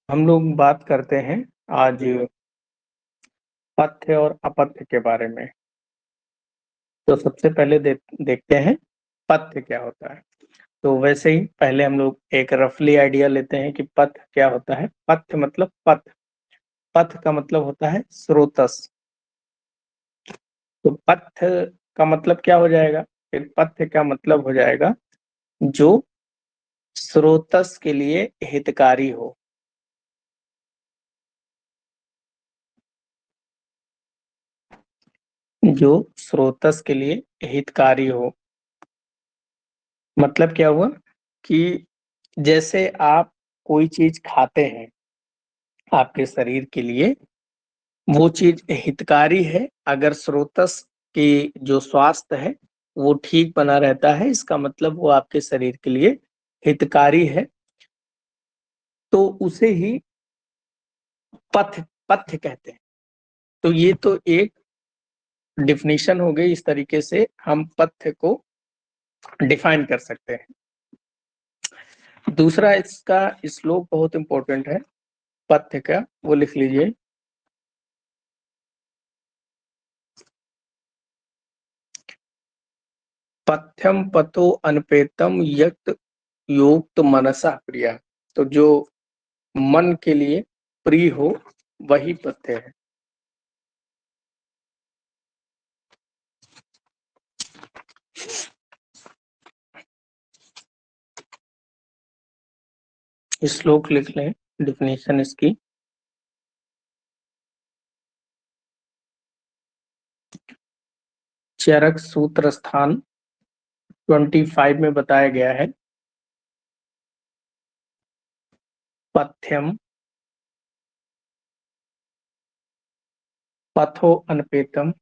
हम लोग बात करते हैं आज पथ्य और अपथ्य के बारे में। तो सबसे पहले देखते हैं पथ्य क्या होता है। तो वैसे ही पहले हम लोग एक रफली आइडिया लेते हैं कि पथ्य क्या होता है। पथ्य मतलब पथ। पथ का मतलब होता है स्रोतस। तो पथ्य का मतलब क्या हो जाएगा? फिर पथ्य का मतलब हो जाएगा जो स्रोतस के लिए हितकारी हो। जो स्रोतस के लिए हितकारी हो मतलब क्या हुआ कि जैसे आप कोई चीज खाते हैं आपके शरीर के लिए, वो चीज हितकारी है अगर स्रोतस की जो स्वास्थ्य है वो ठीक बना रहता है, इसका मतलब वो आपके शरीर के लिए हितकारी है। तो उसे ही पथ्य पथ्य कहते हैं। तो ये तो एक डिफिनीशन हो गई। इस तरीके से हम पथ्य को डिफाइन कर सकते हैं। दूसरा इसका श्लोक बहुत इंपॉर्टेंट है पथ्य का, वो लिख लीजिए। पथ्यम पथो अनपेतम यक्त योक्त मनसा प्रिया। तो जो मन के लिए प्रिय हो वही पथ्य है। श्लोक लिख लें, डिफिनेशन इसकी। चरक सूत्र स्थान 25 में बताया गया है। पथ्यम पथो अनपेतम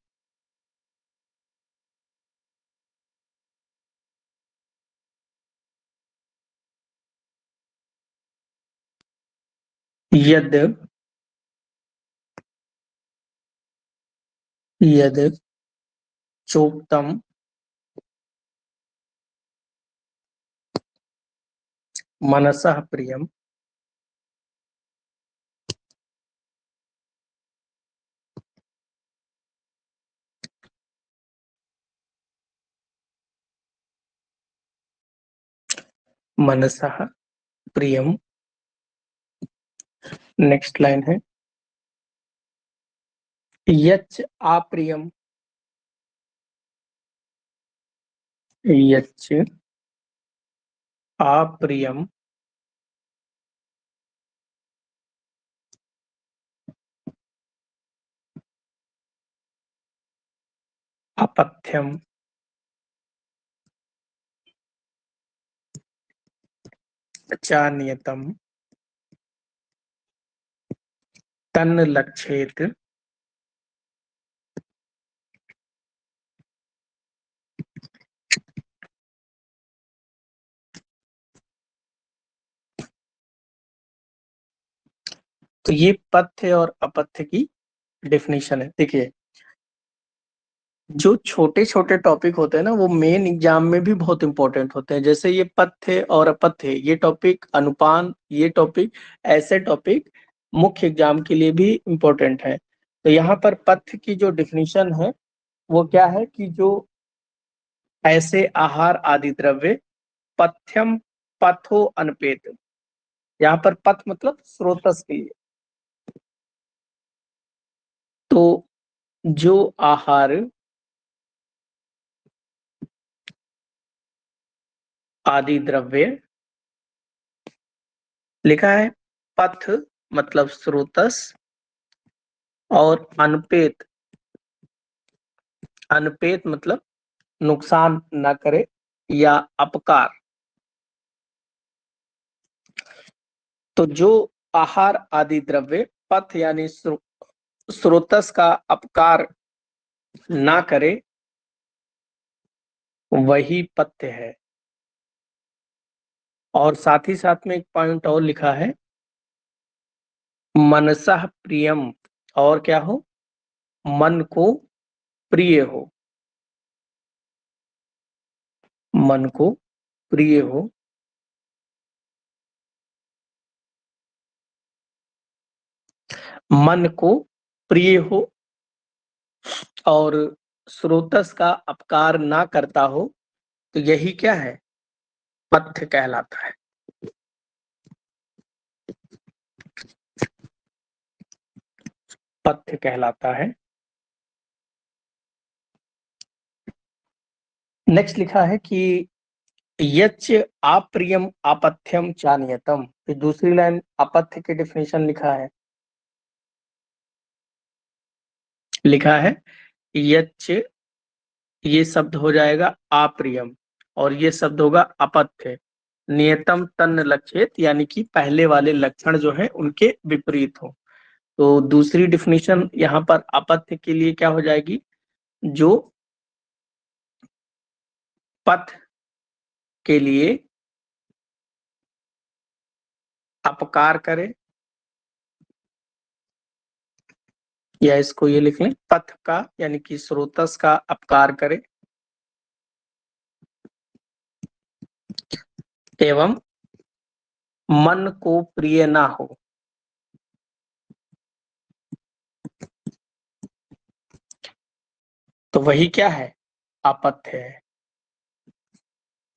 यद यद चोक्तम मनसः प्रियम मनसः प्रियम। नेक्स्ट लाइन है यच्च अप्रियम यच्च अप्रियम अपथ्यम चान्यतम तन्न लक्षेत। तो ये पथ्य और अपथ्य की डेफिनेशन है। देखिए, जो छोटे छोटे टॉपिक होते हैं ना वो मेन एग्जाम में भी बहुत इंपॉर्टेंट होते हैं। जैसे ये पथ्य और अपथ्य, ये टॉपिक अनुपान, ये टॉपिक, ऐसे टॉपिक मुख्य एग्जाम के लिए भी इम्पोर्टेंट है। तो यहाँ पर पथ्य की जो डिफिनीशन है वो क्या है कि जो ऐसे आहार आदि द्रव्य पथ्यम पथो अनपेत। यहाँ पर पथ मतलब स्रोतस के लिए। तो जो आहार आदि द्रव्य लिखा है, पथ मतलब स्रोतस, और अनपेत, अनपेत मतलब नुकसान न करे या अपकार। तो जो आहार आदि द्रव्य पथ यानी स्रोतस का अपकार ना करे वही पथ्य है। और साथ ही साथ में एक पॉइंट और लिखा है, मनसः प्रियम। और क्या हो? मन को प्रिय हो। मन को प्रिय हो। मन को प्रिय हो और स्रोतस का अपकार ना करता हो, तो यही क्या है? पथ्य कहलाता है। पथ्य कहलाता है। नेक्स्ट लिखा है कि यच्च अप्रियम अपथ्यम चान्यतम। फिर दूसरी लाइन अपथ्य की डेफिनेशन लिखा है। लिखा है यच्च, ये शब्द हो जाएगा अप्रियम और ये शब्द होगा अपथ्य, नियतम तन्न लक्षित, यानी कि पहले वाले लक्षण जो है उनके विपरीत हो। तो दूसरी डिफिनेशन यहाँ पर अपथ्य के लिए क्या हो जाएगी? जो पथ के लिए अपकार करे, या इसको ये लिख लें, पथ का यानी कि स्रोतस का अपकार करे एवं मन को प्रिय ना हो, तो वही क्या है? अपथ्य है।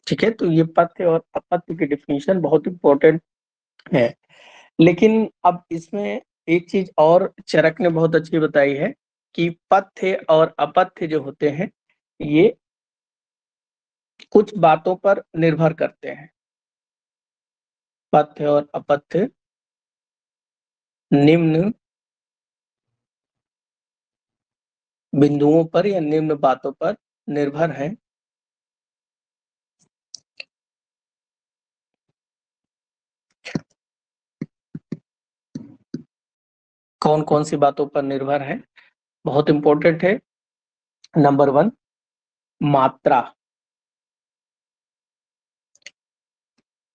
ठीक है, तो ये पथ्य और अपथ्य की डिफिनेशन बहुत इंपॉर्टेंट है। लेकिन अब इसमें एक चीज और चरक ने बहुत अच्छी बताई है कि पथ्य और अपथ्य जो होते हैं ये कुछ बातों पर निर्भर करते हैं। पथ्य और अपथ्य निम्न बिंदुओं पर या निम्न बातों पर निर्भर है। कौन कौन सी बातों पर निर्भर है? बहुत इंपॉर्टेंट है। नंबर 1, मात्रा।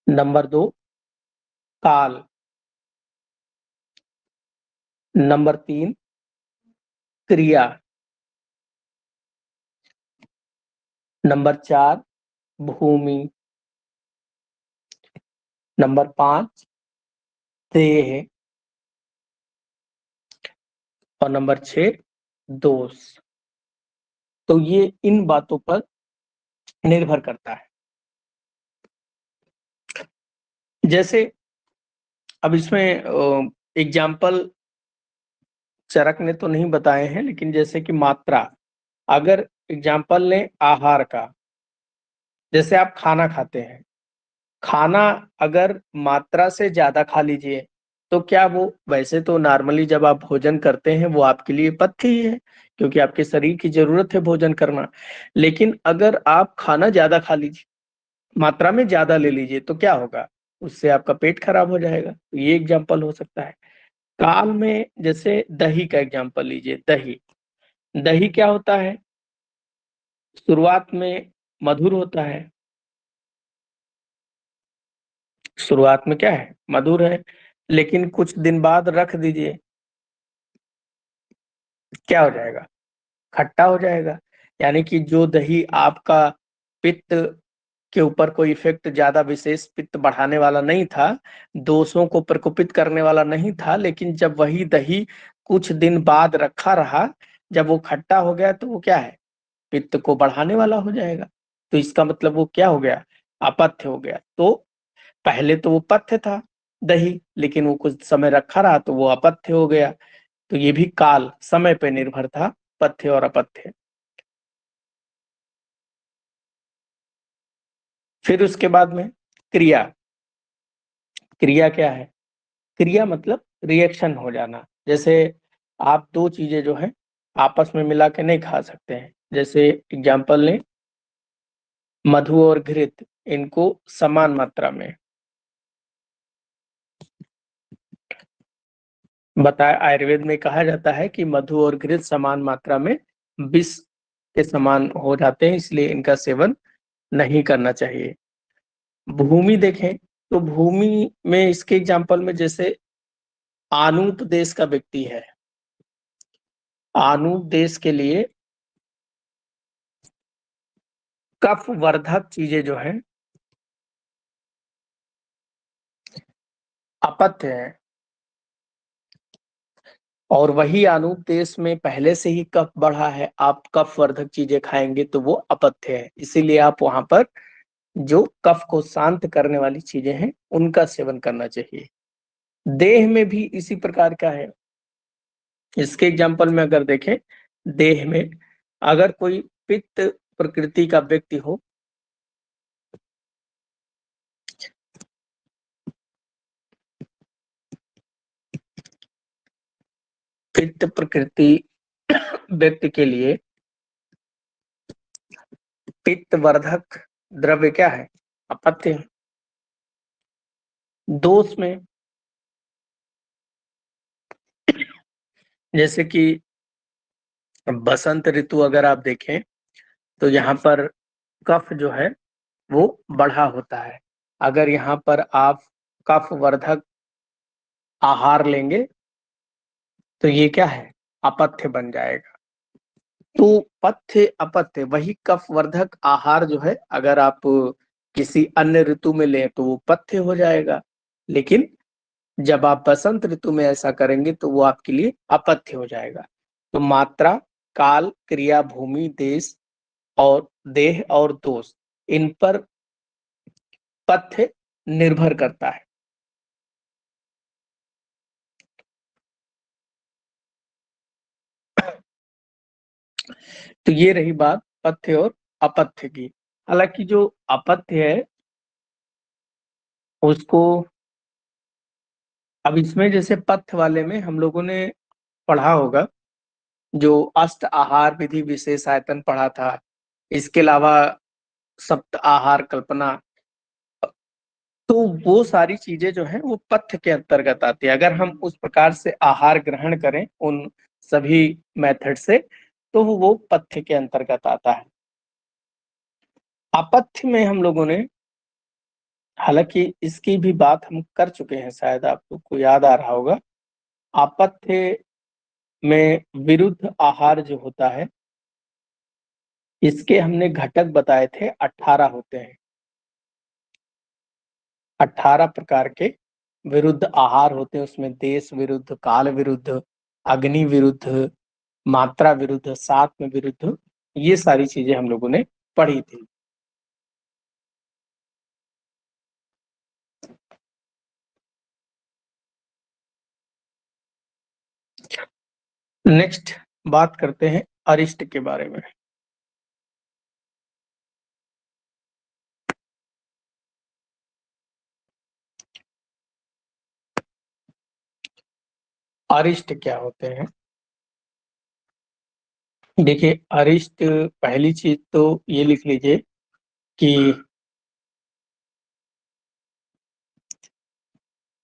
नंबर 2, काल। नंबर 3, क्रिया। नंबर 4, भूमि। नंबर 5, देह। और नंबर 6, दोष। तो ये इन बातों पर निर्भर करता है। जैसे अब इसमें एग्जाम्पल चरक ने तो नहीं बताए हैं, लेकिन जैसे कि मात्रा, अगर एग्जाम्पल लें आहार का, जैसे आप खाना खाते हैं, खाना अगर मात्रा से ज्यादा खा लीजिए तो क्या वो, वैसे तो नॉर्मली जब आप भोजन करते हैं वो आपके लिए पथ्य ही है, क्योंकि आपके शरीर की जरूरत है भोजन करना। लेकिन अगर आप खाना ज्यादा खा लीजिए, मात्रा में ज्यादा ले लीजिए, तो क्या होगा? उससे आपका पेट खराब हो जाएगा। तो ये एग्जाम्पल हो सकता है। काल में जैसे दही का एग्जाम्पल लीजिए। दही, दही क्या होता है? शुरुआत में मधुर होता है। शुरुआत में क्या है? मधुर है। लेकिन कुछ दिन बाद रख दीजिए, क्या हो जाएगा? खट्टा हो जाएगा। यानी कि जो दही आपका पित्त के ऊपर कोई इफेक्ट, ज्यादा विशेष पित्त बढ़ाने वाला नहीं था, दोषों को प्रकोपित करने वाला नहीं था, लेकिन जब वही दही कुछ दिन बाद रखा रहा, जब वो खट्टा हो गया तो वो क्या है? पित्त को बढ़ाने वाला हो जाएगा। तो इसका मतलब वो क्या हो गया? अपथ्य हो गया। तो पहले तो वो पथ्य था दही, लेकिन वो कुछ समय रखा रहा तो वो अपथ्य हो गया। तो ये भी काल, समय पे निर्भर था, पथ्य और अपथ्य। फिर उसके बाद में क्रिया। क्रिया क्या है? क्रिया मतलब रिएक्शन हो जाना। जैसे आप दो चीजें जो है आपस में मिला के नहीं खा सकते हैं। जैसे एग्जाम्पल लें, मधु और घृत, इनको समान मात्रा में बताया, आयुर्वेद में कहा जाता है कि मधु और घृत समान मात्रा में विष के समान हो जाते हैं, इसलिए इनका सेवन नहीं करना चाहिए। भूमि देखें तो भूमि में इसके एग्जाम्पल में जैसे आनूप देश का व्यक्ति है, आनूप देश के लिए कफ वर्धक चीजें जो है अपत्य है। और वही अनुदेश में पहले से ही कफ बढ़ा है, आप कफ वर्धक चीजें खाएंगे तो वो अपथ्य है। इसीलिए आप वहां पर जो कफ को शांत करने वाली चीजें हैं उनका सेवन करना चाहिए। देह में भी इसी प्रकार का है। इसके एग्जाम्पल में अगर देखें, देह में अगर कोई पित्त प्रकृति का व्यक्ति हो, पित्त प्रकृति व्यक्ति के लिए पित्त वर्धक द्रव्य क्या है? अपत्य। दोष में जैसे कि बसंत ऋतु अगर आप देखें तो यहाँ पर कफ जो है वो बढ़ा होता है। अगर यहाँ पर आप कफ वर्धक आहार लेंगे तो ये क्या है? अपथ्य बन जाएगा। तो पथ्य अपथ्य वही कफ वर्धक आहार जो है, अगर आप किसी अन्य ऋतु में लें तो वो पथ्य हो जाएगा, लेकिन जब आप बसंत ऋतु में ऐसा करेंगे तो वो आपके लिए अपथ्य हो जाएगा। तो मात्रा, काल, क्रिया, भूमि, देश और देह और दोष, इन पर पथ्य निर्भर करता है। तो ये रही बात पथ्य और अपथ्य की। हालांकि जो अपथ्य है उसको, अब इसमें जैसे पथ्य वाले में हम लोगों ने पढ़ा होगा, जो अष्ट आहार विधि विशेष आयतन पढ़ा था, इसके अलावा सप्त आहार कल्पना, तो वो सारी चीजें जो है वो पथ्य के अंतर्गत आती है। अगर हम उस प्रकार से आहार ग्रहण करें उन सभी मेथड से तो वो पथ्य के अंतर्गत आता है। अपथ्य में हम लोगों ने, हालांकि इसकी भी बात हम कर चुके हैं, शायद आपको याद आ रहा होगा। अपथ्य में विरुद्ध आहार जो होता है, इसके हमने घटक बताए थे 18 होते हैं। 18 प्रकार के विरुद्ध आहार होते हैं। उसमें देश विरुद्ध, काल विरुद्ध, अग्नि विरुद्ध, मात्रा विरुद्ध, सात्व विरुद्ध, ये सारी चीजें हम लोगों ने पढ़ी थी। नेक्स्ट बात करते हैं अरिष्ट के बारे में। अरिष्ट क्या होते हैं? देखिए, अरिष्ट पहली चीज तो ये लिख लीजिए कि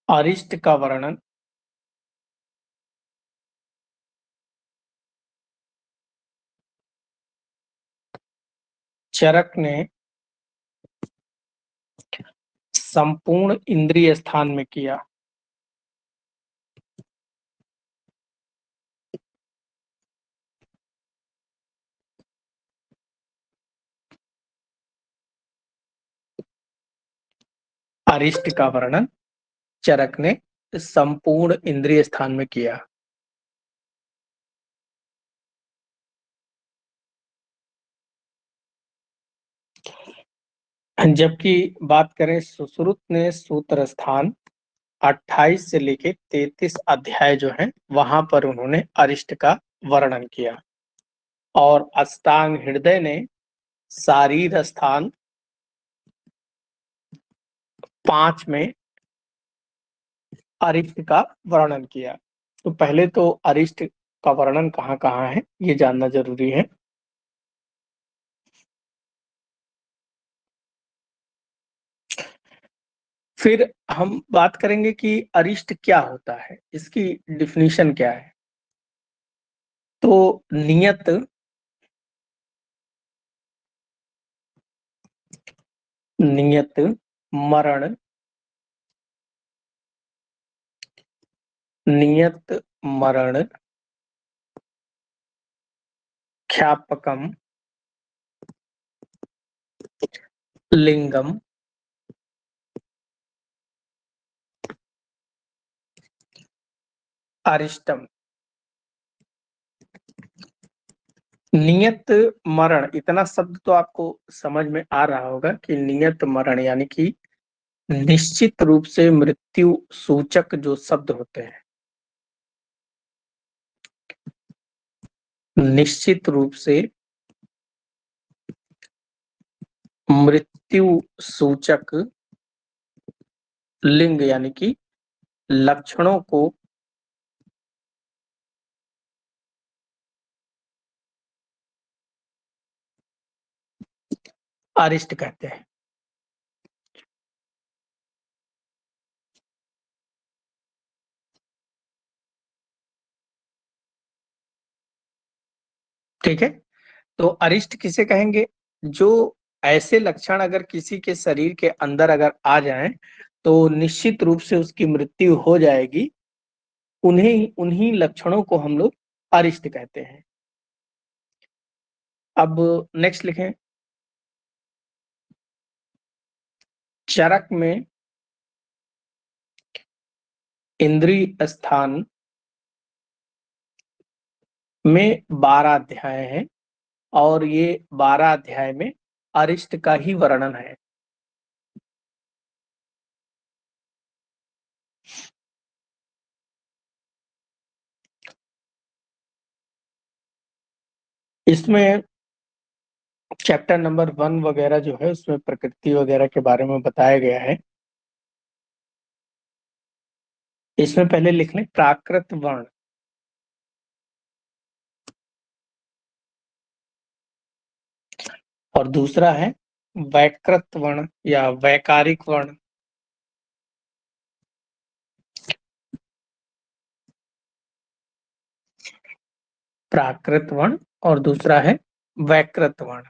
अरिष्ट का वर्णन चरक ने संपूर्ण इंद्रिय स्थान में किया। अरिष्ट का वर्णन चरक ने संपूर्ण इंद्रिय स्थान में किया। जबकि बात करें सुश्रुत ने सूत्र स्थान 28 से लेके 33 अध्याय जो है वहां पर उन्होंने अरिष्ट का वर्णन किया। और अष्टांग हृदय ने शारीर स्थान 5 में अरिष्ट का वर्णन किया। तो पहले तो अरिष्ट का वर्णन कहाँ कहाँ है ये जानना जरूरी है। फिर हम बात करेंगे कि अरिष्ट क्या होता है, इसकी डिफिनीशन क्या है। तो नियत, नियत मरण, नियत मरण, ख्यापकम, लिंगम, अरिष्टम। नियत मरण, इतना शब्द तो आपको समझ में आ रहा होगा कि नियत मरण यानी कि निश्चित रूप से मृत्यु सूचक जो शब्द होते हैं, निश्चित रूप से मृत्यु सूचक लिंग यानी कि लक्षणों को अरिष्ट कहते हैं। ठीक है, तो अरिष्ट किसे कहेंगे? जो ऐसे लक्षण अगर किसी के शरीर के अंदर अगर आ जाएं तो निश्चित रूप से उसकी मृत्यु हो जाएगी, उन्हें उन्हीं लक्षणों को हम लोग अरिष्ट कहते हैं। अब नेक्स्ट लिखें, चरक में इंद्रिय स्थान में 12 अध्याय हैं और ये 12 अध्याय में अरिष्ट का ही वर्णन है। इसमें चैप्टर नंबर 1 वगैरह जो है उसमें प्रकृति वगैरह के बारे में बताया गया है। इसमें पहले लिख लें प्राकृत वर्ण, और दूसरा है वैकृत वर्ण या वैकारिक वर्ण। प्राकृत वर्ण और दूसरा है वैकृत वर्ण।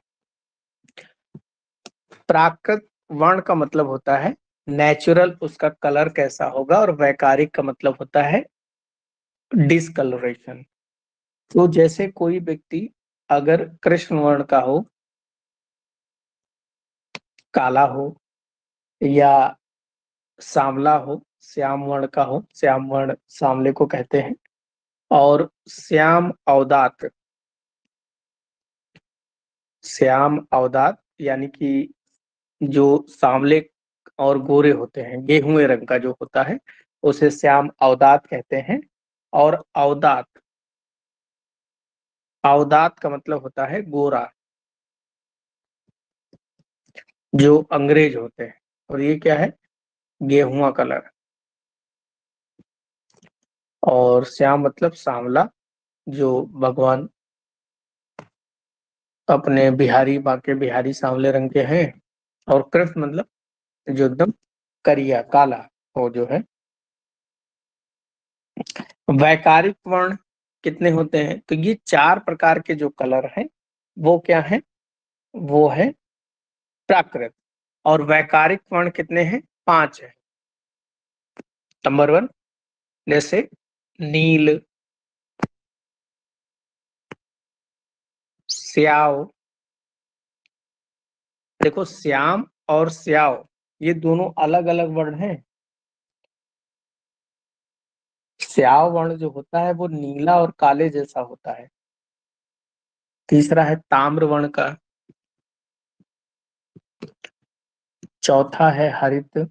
प्राकृत वर्ण का मतलब होता है नेचुरल, उसका कलर कैसा होगा, और वैकारिक का मतलब होता है डिसकलरेशन। तो जैसे कोई व्यक्ति अगर कृष्ण वर्ण का हो, काला हो, या सांवला हो, श्याम वर्ण का हो, श्याम वर्ण सांवले को कहते हैं, और श्याम अवदात, श्याम अवदात यानी कि जो सांवले और गोरे होते हैं, गेहुए रंग का जो होता है उसे श्याम अवदात कहते हैं। और अवदात, अवदात का मतलब होता है गोरा, जो अंग्रेज होते हैं। और ये क्या है? गेहुआ कलर। और श्याम मतलब सांवला, जो भगवान अपने बिहारी, बांके बिहारी सांवले रंग के हैं। और कृष्ण मतलब जो एकदम करिया काला वो जो है। वैकारिक वर्ण कितने होते हैं? तो ये 4 प्रकार के जो कलर हैं वो क्या है? वो है प्राकृत। और वैकारिक वर्ण कितने हैं? 5 है। नंबर 1 जैसे नील, स्याव। देखो श्याम और स्याव ये दोनों अलग अलग वर्ण हैं। स्याव वर्ण जो होता है वो नीला और काले जैसा होता है। तीसरा है ताम्र वर्ण का। चौथा है हरित।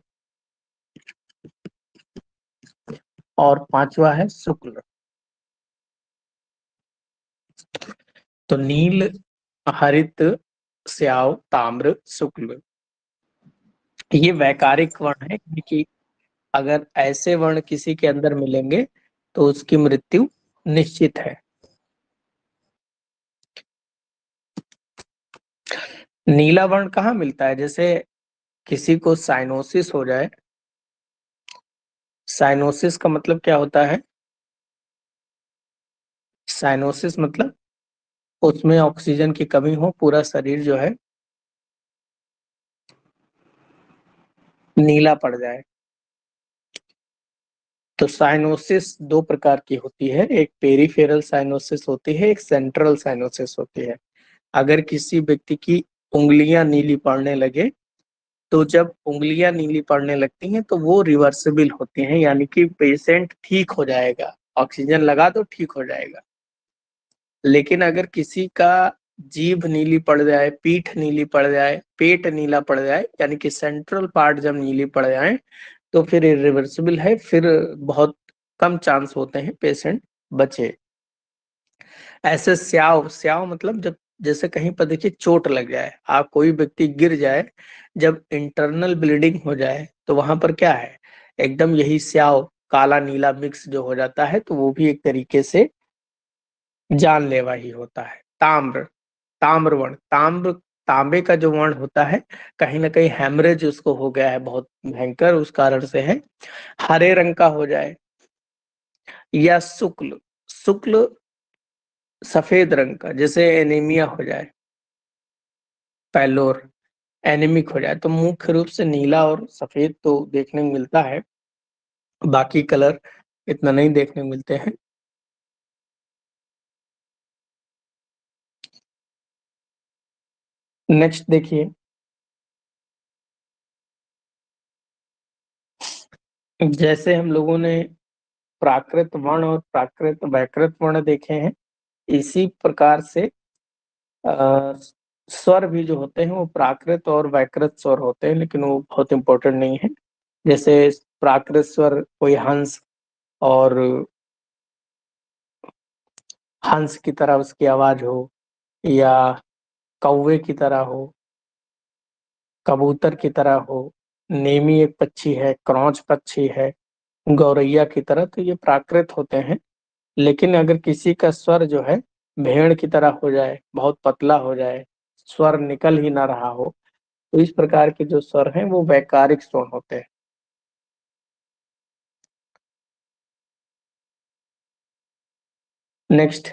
और पांचवा है शुक्ल। तो नील, हरित, स्याव, ताम्र, शुक्ल ये वैकारिक वर्ण है, क्योंकि अगर ऐसे वर्ण किसी के अंदर मिलेंगे तो उसकी मृत्यु निश्चित है। नीला वर्ण कहाँ मिलता है? जैसे किसी को साइनोसिस हो जाए। साइनोसिस का मतलब क्या होता है? साइनोसिस मतलब उसमें ऑक्सीजन की कमी हो, पूरा शरीर जो है नीला पड़ जाए। तो साइनोसिस 2 प्रकार की होती है, एक पेरिफेरल साइनोसिस होती है, एक सेंट्रल साइनोसिस होती है। अगर किसी व्यक्ति की उंगलियां नीली पड़ने लगे, तो जब उंगलियां नीली पड़ने लगती हैं तो वो रिवर्सिबल होती हैं, यानी कि पेशेंट ठीक हो जाएगा, ऑक्सीजन लगा तो ठीक हो जाएगा। लेकिन अगर किसी का जीभ नीली पड़ जाए, पीठ नीली पड़ जाए, पेट नीला पड़ जाए, यानी कि सेंट्रल पार्ट जब नीली पड़ जाए, तो फिर इरिवर्सिबल है, फिर बहुत कम चांस होते हैं पेशेंट बचे। ऐसे स्याव स्याव मतलब जब जैसे कहीं पर देखिए चोट लग जाए, आप कोई व्यक्ति गिर जाए, जब इंटरनल ब्लीडिंग हो जाए तो वहां पर क्या है, एकदम यही स्याव काला नीला मिक्स जो हो जाता है, तो वो भी एक तरीके से जानलेवा ही होता है। ताम्र ताम्र वर्ण ताम्र तांबे का जो वर्ण होता है, कहीं ना कहीं हेमरेज उसको हो गया है बहुत भयंकर, उस कारण से है। हरे रंग का हो जाए, या शुक्ल शुक्ल सफेद रंग का, जैसे एनीमिया हो जाए, पैलोर एनीमिक हो जाए, तो मुख्य रूप से नीला और सफेद तो देखने को मिलता है, बाकी कलर इतना नहीं देखने को मिलते हैं। नेक्स्ट देखिए, जैसे हम लोगों ने प्राकृत वर्ण और प्राकृत वैकृत वर्ण देखे हैं, इसी प्रकार से अ, स्वर भी जो होते हैं वो प्राकृत और वैकृत स्वर होते हैं, लेकिन वो बहुत इंपॉर्टेंट नहीं है। जैसे प्राकृत स्वर कोई हंस, और हंस की तरह उसकी आवाज हो, या कौवे की तरह हो, कबूतर की तरह हो, नेमी एक पक्षी है, क्रॉच पक्षी है, गौरैया की तरह, तो ये प्राकृत होते हैं। लेकिन अगर किसी का स्वर जो है भेड़ की तरह हो जाए, बहुत पतला हो जाए, स्वर निकल ही ना रहा हो, तो इस प्रकार के जो स्वर हैं वो वैकारिक स्वर होते हैं। नेक्स्ट,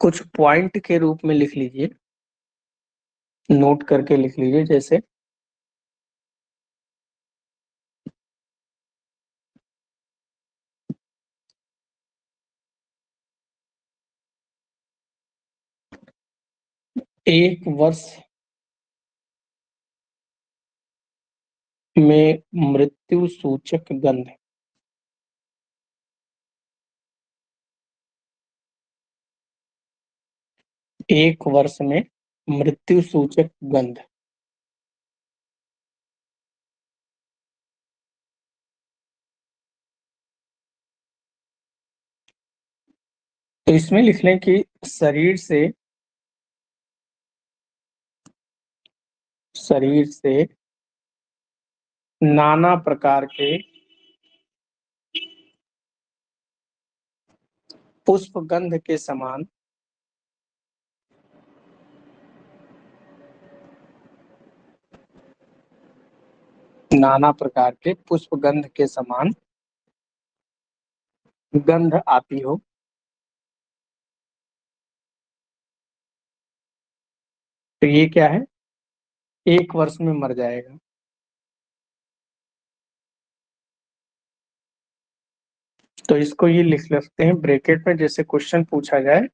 कुछ पॉइंट के रूप में लिख लीजिए, नोट करके लिख लीजिए। जैसे एक वर्ष में मृत्यु सूचक गंध, एक वर्ष में मृत्यु सूचक गंध, तो इसमें लिख लें कि शरीर से नाना प्रकार के पुष्प गंध के समान, नाना प्रकार के पुष्प गंध के समान गंध आती हो, तो ये क्या है, एक वर्ष में मर जाएगा। तो इसको ये लिख सकते हैं ब्रैकेट में, जैसे क्वेश्चन पूछा जाए,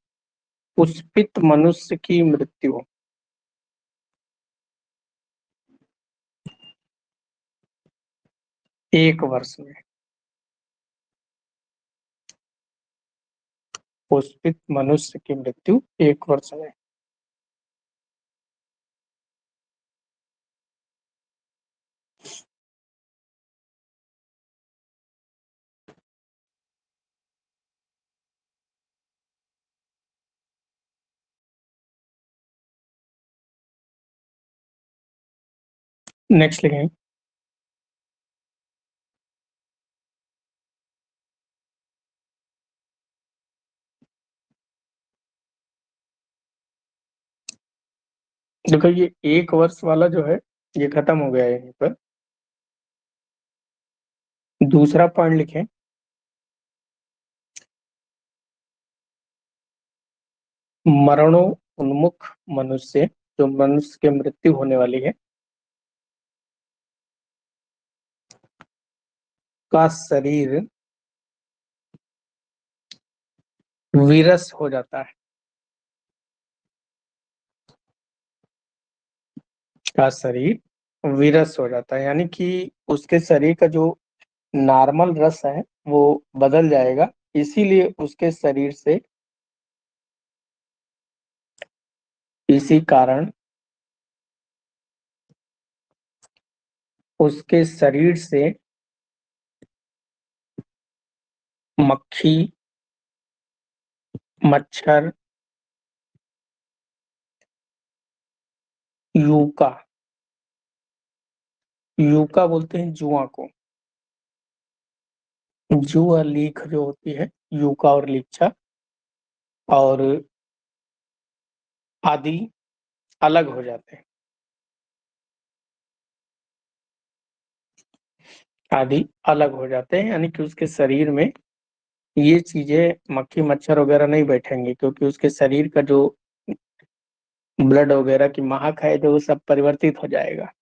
पुष्पित मनुष्य की मृत्यु एक वर्ष में, पुष्पित मनुष्य की मृत्यु एक वर्ष में। नेक्स्ट लिखें, देखो ये एक वर्ष वाला जो है ये खत्म हो गया है यहीं पर। दूसरा पॉइंट लिखें, मरणो उन्मुख मनुष्य, जो मनुष्य की मृत्यु होने वाली है, का शरीर विरस हो जाता है। का शरीर विरस हो जाता है, यानी कि उसके शरीर का जो नॉर्मल रस है वो बदल जाएगा, इसीलिए उसके शरीर से इसी कारण उसके शरीर से मक्खी, मच्छर, यूका, यूका बोलते हैं जुआ को, जुआ लीख जो होती है, यूका और लीचा और आदि अलग हो जाते हैं, आदि अलग हो जाते हैं, यानी कि उसके शरीर में ये चीजें मक्खी मच्छर वगैरह नहीं बैठेंगे, क्योंकि उसके शरीर का जो ब्लड वगैरह की महक है जो वो सब परिवर्तित हो जाएगा।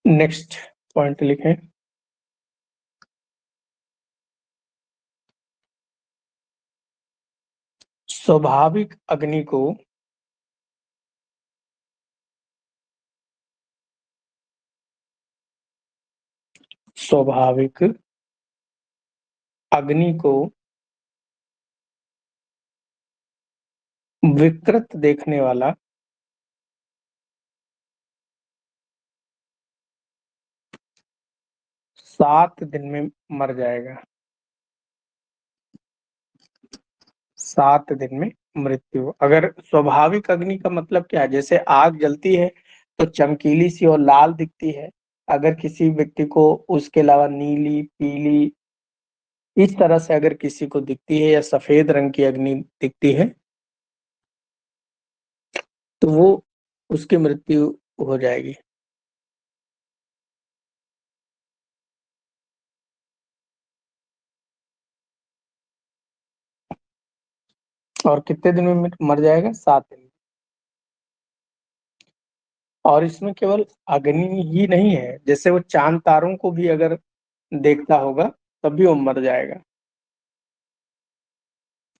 नेक्स्ट पॉइंट लिखें। स्वाभाविक अग्नि को स्वाभाविक अग्नि को विकृत देखने वाला 7 दिन में मर जाएगा, 7 दिन में मृत्यु। अगर स्वाभाविक अग्नि का मतलब क्या है, जैसे आग जलती है तो चमकीली सी और लाल दिखती है, अगर किसी व्यक्ति को उसके अलावा नीली, पीली, इस तरह से अगर किसी को दिखती है या सफेद रंग की अग्नि दिखती है तो वो उसकी मृत्यु हो जाएगी। और कितने दिन में मर जाएगा? 7 दिन। और इसमें केवल अग्नि ही नहीं है, जैसे वो चांद तारों को भी अगर देखता होगा तब भी वो मर जाएगा।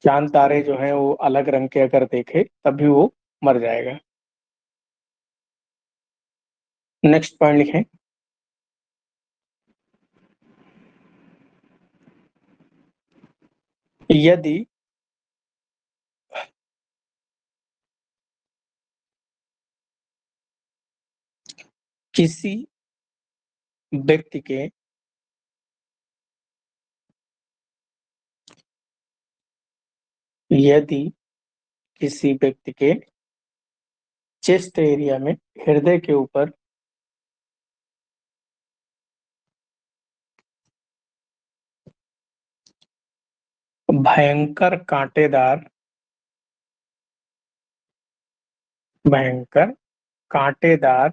चांद तारे जो हैं वो अलग रंग के अगर देखे तब भी वो मर जाएगा। नेक्स्ट पॉइंट लिखें। यदि किसी व्यक्ति के यदि किसी व्यक्ति के चेस्ट एरिया में, हृदय के ऊपर भयंकर कांटेदार भयंकर कांटेदार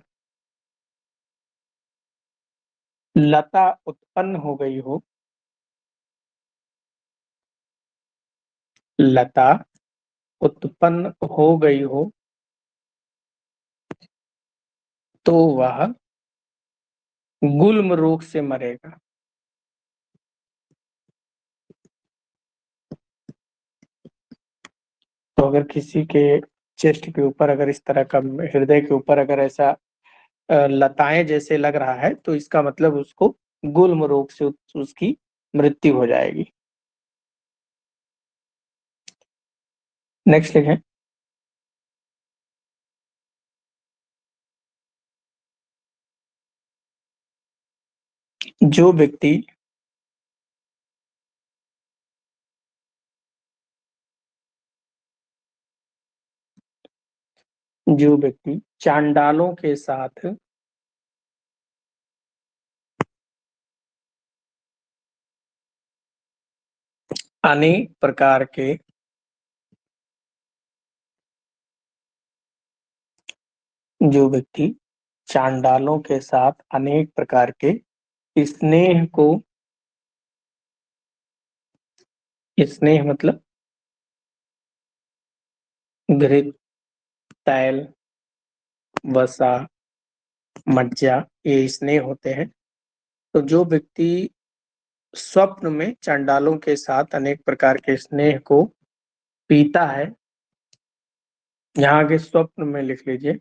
लता उत्पन्न हो गई हो, लता उत्पन्न हो गई हो, तो वह गुल्म रोग से मरेगा। तो अगर किसी के चेस्ट के ऊपर अगर इस तरह का, हृदय के ऊपर अगर ऐसा लताएं जैसे लग रहा है तो इसका मतलब उसको गुल्म रोग से उसकी मृत्यु हो जाएगी। नेक्स्ट लिखें। जो व्यक्ति जो व्यक्ति चांडालों के साथ अनेक प्रकार के जो व्यक्ति चांडालों के साथ अनेक प्रकार के स्नेह को, स्नेह मतलब घृत, तैल, वसा, मज्जा, ये स्नेह होते हैं। तो जो व्यक्ति स्वप्न में चंडालों के साथ अनेक प्रकार के स्नेह को पीता है। यहाँ के स्वप्न में लिख लीजिए,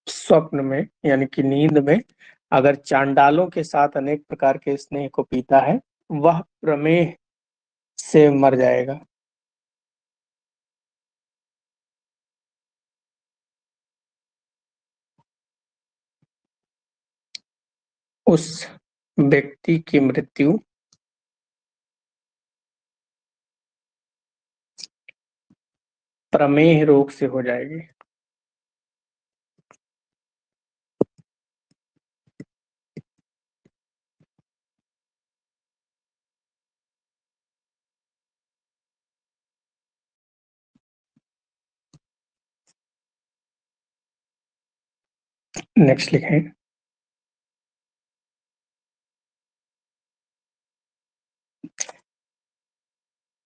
स्वप्न में यानी कि नींद में अगर चांडालों के साथ अनेक प्रकार के स्नेह को पीता है, वह प्रमेह से मर जाएगा। उस व्यक्ति की मृत्यु प्रमेह रोग से हो जाएगी। नेक्स्ट लिखें,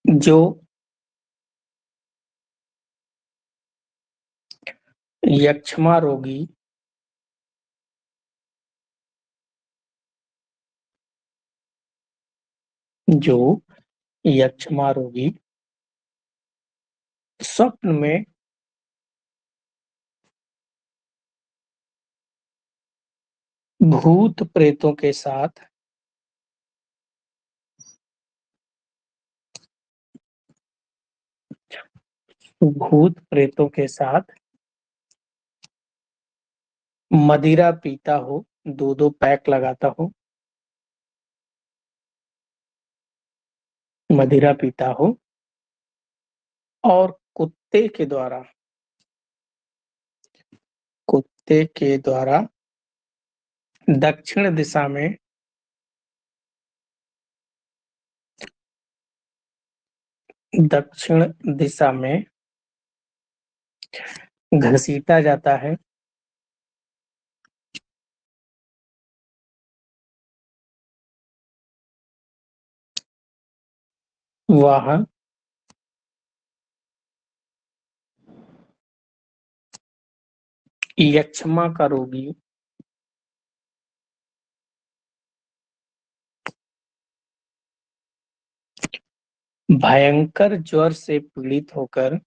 जो यक्ष्मा रोगी जो यक्ष्मा रोगी स्वप्न में भूत प्रेतों के साथ भूत प्रेतों के साथ मदिरा पीता हो, दो दो पैक लगाता हो, मदिरा पीता हो और कुत्ते के द्वारा दक्षिण दिशा में दक्षिण दिशा में घसीटा जाता है, वह यक्ष्मा का रोगी भयंकर ज्वर से पीड़ित होकर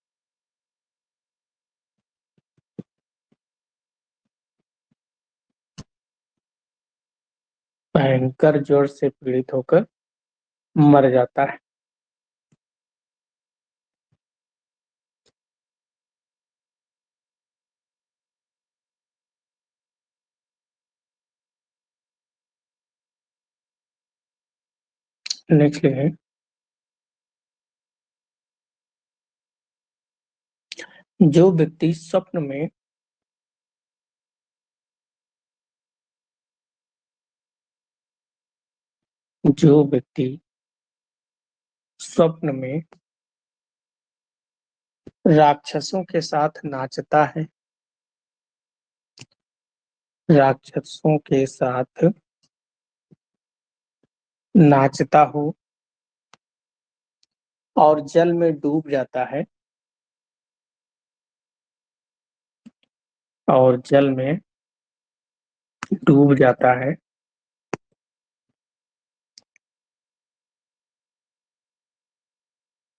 भयंकर ज्वर से पीड़ित होकर मर जाता है। नेक्स्ट है, जो व्यक्ति स्वप्न में जो व्यक्ति स्वप्न में राक्षसों के साथ नाचता है, राक्षसों के साथ नाचता हो और जल में डूब जाता है और जल में डूब जाता है,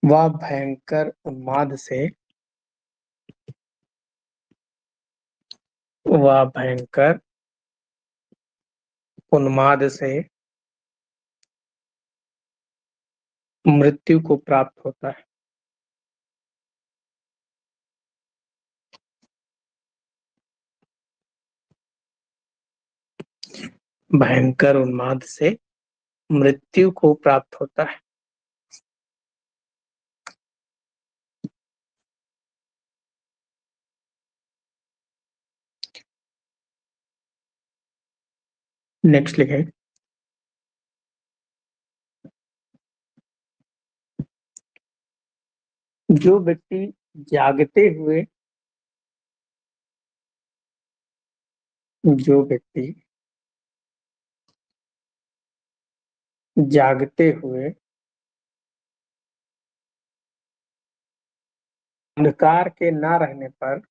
वह भयंकर उन्माद से मृत्यु को प्राप्त होता है। भयंकर उन्माद से मृत्यु को प्राप्त होता है। नेक्स्ट लिखें, जो व्यक्ति जागते हुए जो व्यक्ति जागते हुए अंधकार के ना रहने पर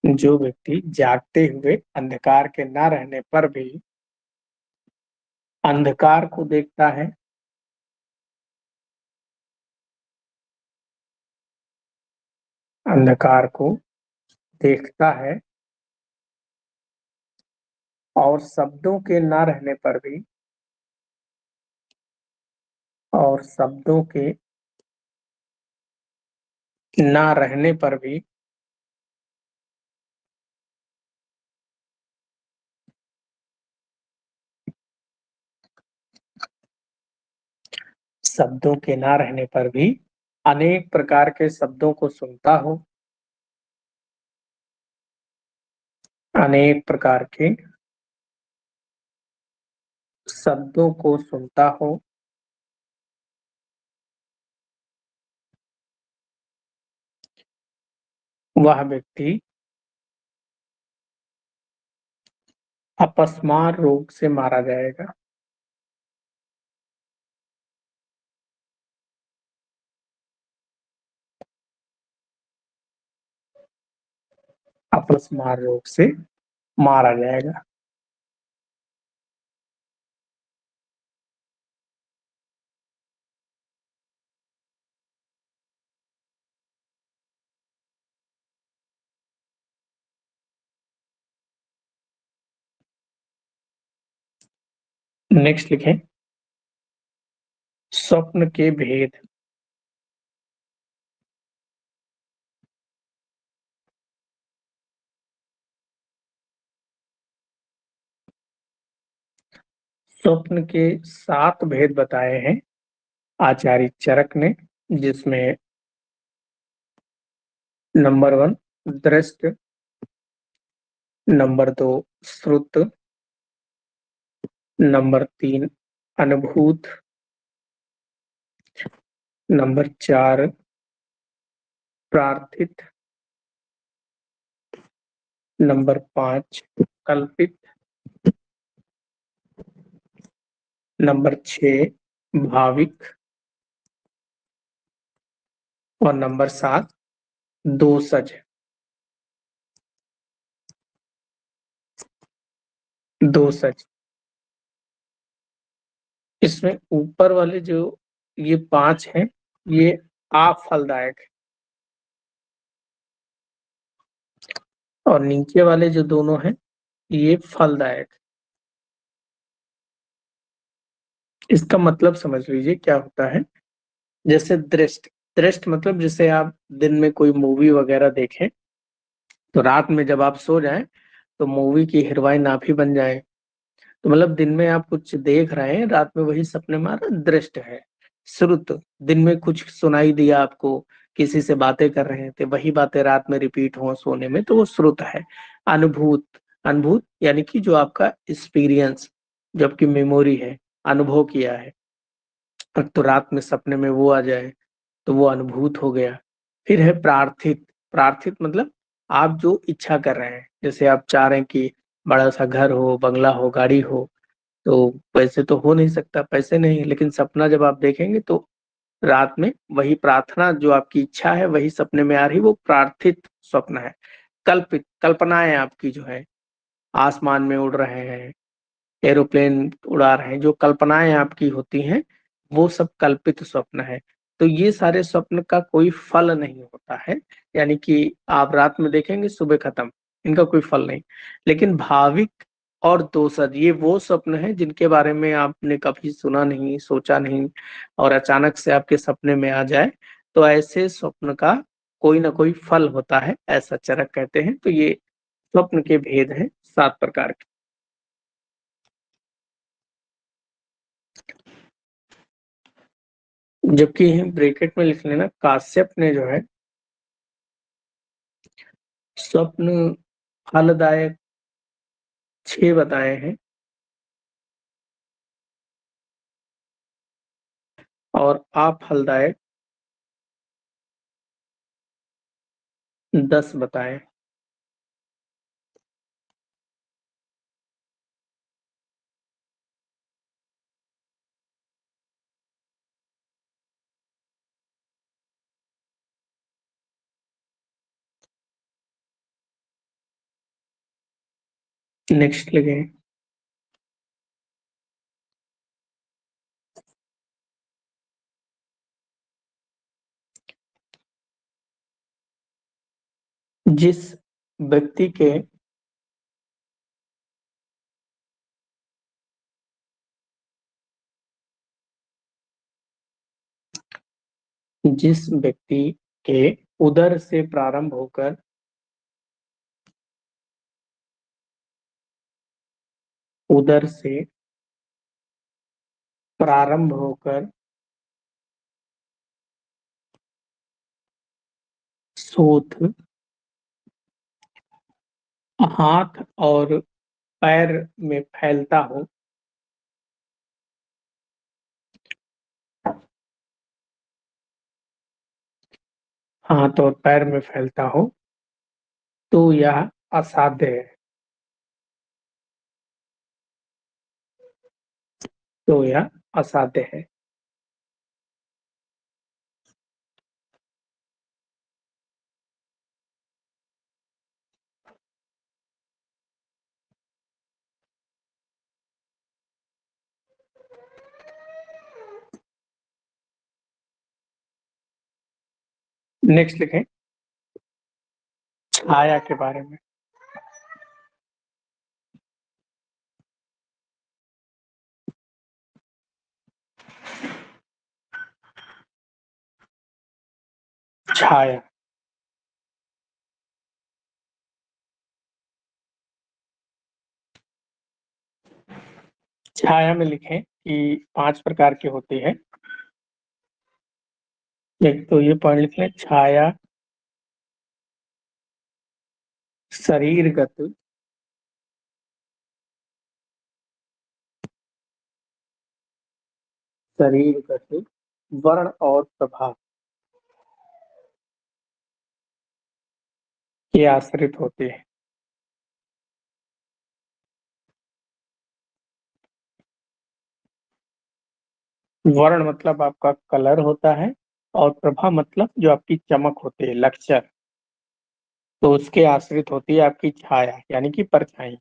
जो व्यक्ति जागते हुए अंधकार के न रहने पर भी अंधकार को देखता है, अंधकार को देखता है और शब्दों के न रहने पर भी और शब्दों के ना रहने पर भी शब्दों के ना रहने पर भी अनेक प्रकार के शब्दों को सुनता हो, अनेक प्रकार के शब्दों को सुनता हो, वह व्यक्ति अपस्मार रोग से मारा जाएगा। अपस्मार रोग से मारा जाएगा। नेक्स्ट लिखें, स्वप्न के भेद। स्वप्न के 7 भेद बताए हैं आचार्य चरक ने, जिसमें नंबर 1 दृष्ट, नंबर 2 श्रुत, नंबर 3 अनुभूत, नंबर 4 प्रार्थित, नंबर 5 कल्पित, नंबर 6 भाविक और नंबर 7 दोषज। दोषज इसमें ऊपर वाले जो ये 5 हैं, ये अफलदायक है और नीचे वाले जो दोनों हैं, ये फलदायक। इसका मतलब समझ लीजिए क्या होता है। जैसे दृष्ट, दृष्ट मतलब जैसे आप दिन में कोई मूवी वगैरह देखें, तो रात में जब आप सो जाएं तो मूवी की हीरोइन आप ही बन जाएं। तो मतलब दिन में आप कुछ देख रहे हैं, रात में वही सपने में आ रहा, दृष्ट है। श्रुत, दिन में कुछ सुनाई दिया आपको, किसी से बातें कर रहे थे, वही बातें रात में रिपीट हो सोने में, तो वो श्रुत है। अनुभूत, अनुभूत यानी कि जो आपका एक्सपीरियंस, जो आपकी मेमोरी है, अनुभव किया है, तो रात में सपने में वो आ जाए तो वो अनुभूत हो गया। फिर है प्रार्थित, प्रार्थित मतलब आप जो इच्छा कर रहे हैं, जैसे आप चाह रहे हैं कि बड़ा सा घर हो, बंगला हो, गाड़ी हो, तो वैसे तो हो नहीं सकता, पैसे नहीं, लेकिन सपना जब आप देखेंगे तो रात में वही प्रार्थना जो आपकी इच्छा है वही सपने में आ रही, वो प्रार्थित स्वप्न है। कल्पित, कल्पनाएं आपकी जो है, आसमान में उड़ रहे हैं, एरोप्लेन उड़ा रहे हैं, जो कल्पनाएं आपकी होती हैं, वो सब कल्पित स्वप्न है। तो ये सारे स्वप्न का कोई फल नहीं होता है, यानी कि आप रात में देखेंगे सुबह खत्म, इनका कोई फल नहीं। लेकिन भाविक और दोसर ये वो स्वप्न है जिनके बारे में आपने कभी सुना नहीं, सोचा नहीं, और अचानक से आपके सपने में आ जाए, तो ऐसे स्वप्न का कोई ना कोई फल होता है, ऐसा चरक कहते हैं। तो ये स्वप्न के भेद हैं 7 प्रकार के। जबकि ब्रैकेट में लिख लेना, काश्यप ने जो है स्वप्न फलदायक 6 बताए हैं और अफलदायक 10 बताए। नेक्स्ट लिखें। जिस व्यक्ति के जिस व्यक्ति के उदर से प्रारंभ होकर उदर से प्रारंभ होकर शोथ हाथ और पैर में फैलता हो, हाथ और पैर में फैलता हो, तो यह असाध्य है। तो यह असाध्य है। नेक्स्ट लिखें छाया के बारे में। छाया छाया में लिखें कि 5 प्रकार की होती है। एक तो ये पढ़ लिख लें, छाया शरीरगत, शरीरगत वर्ण और प्रभाव के आश्रित होती है। वर्ण मतलब आपका कलर होता है, और प्रभा मतलब जो आपकी चमक होती है, लक्षण, तो उसके आश्रित होती है आपकी छाया यानी कि परछाई।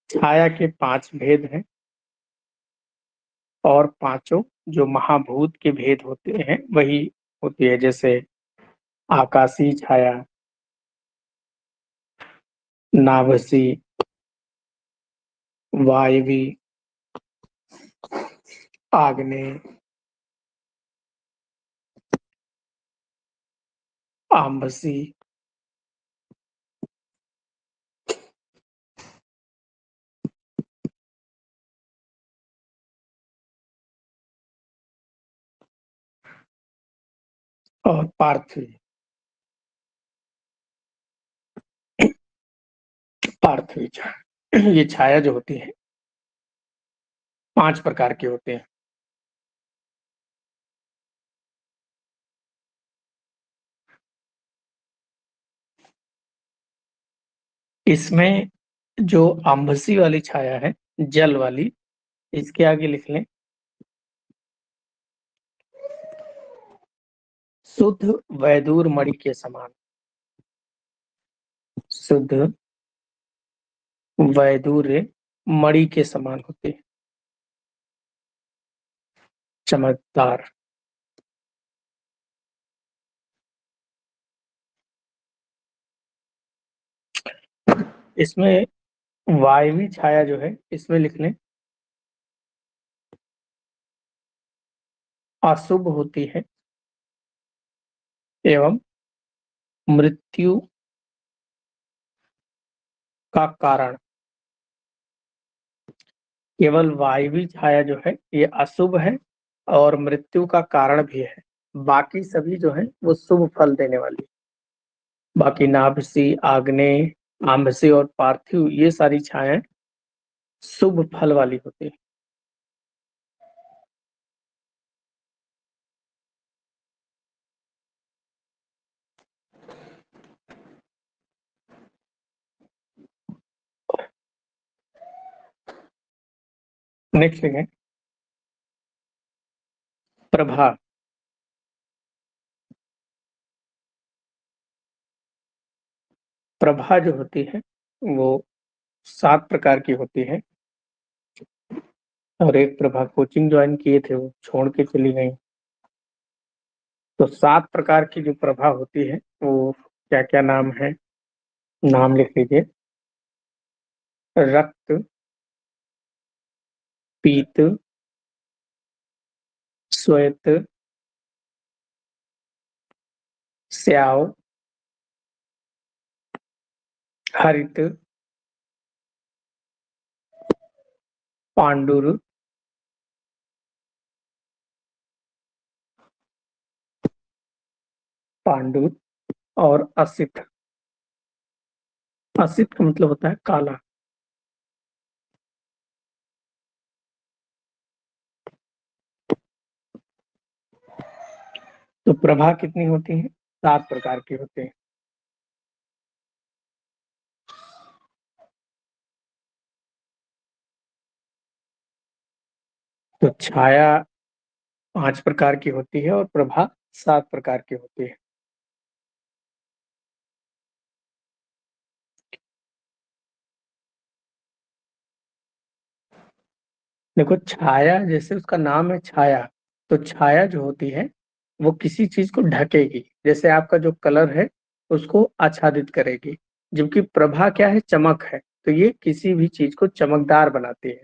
छाया के 5 भेद हैं, और पांचों जो महाभूत के भेद होते हैं वही होती है, जैसे आकाशी छाया, नाभसी, वायवी, आग्नेय, आम्बसी, और पार्थिव। पार्थिव छाया, ये छाया जो होती है 5 प्रकार के होते हैं। इसमें जो आम्बसी वाली छाया है, जल वाली, इसके आगे लिख लें शुद्ध वैदूर मणि के समान। शुद्ध वैदूर्य मणि के समान होते हैं, चमकदार। इसमें वायवी छाया जो है, इसमें लिख लें अशुभ होती है एवं मृत्यु का कारण। केवल वायवी छाया जो है ये अशुभ है और मृत्यु का कारण भी है। बाकी सभी जो है वो शुभ फल देने वाली। बाकी नाभसी, आग्नेय, आम्बसी और पार्थिव ये सारी छायाएं शुभ फल वाली होती है। नेक्स्ट है प्रभा। प्रभा जो होती है वो 7 प्रकार की होती है। और एक प्रभा कोचिंग ज्वाइन किए थे, वो छोड़ के चली गई। तो 7 प्रकार की जो प्रभा होती है वो क्या क्या नाम है, नाम लिख लीजिए। रक्त, पीत, श्वेत, स्याव, हरित, पांडुर, पांडुर और असित। असित का मतलब होता है काला। तो प्रभा कितनी होती है? 7 प्रकार की होती है। तो छाया 5 प्रकार की होती है और प्रभा 7 प्रकार की होती है। देखो, छाया जैसे उसका नाम है छाया, तो छाया जो होती है वो किसी चीज को ढकेगी, जैसे आपका जो कलर है उसको आच्छादित करेगी। जबकि प्रभा क्या है? चमक है। तो ये किसी भी चीज को चमकदार बनाती है।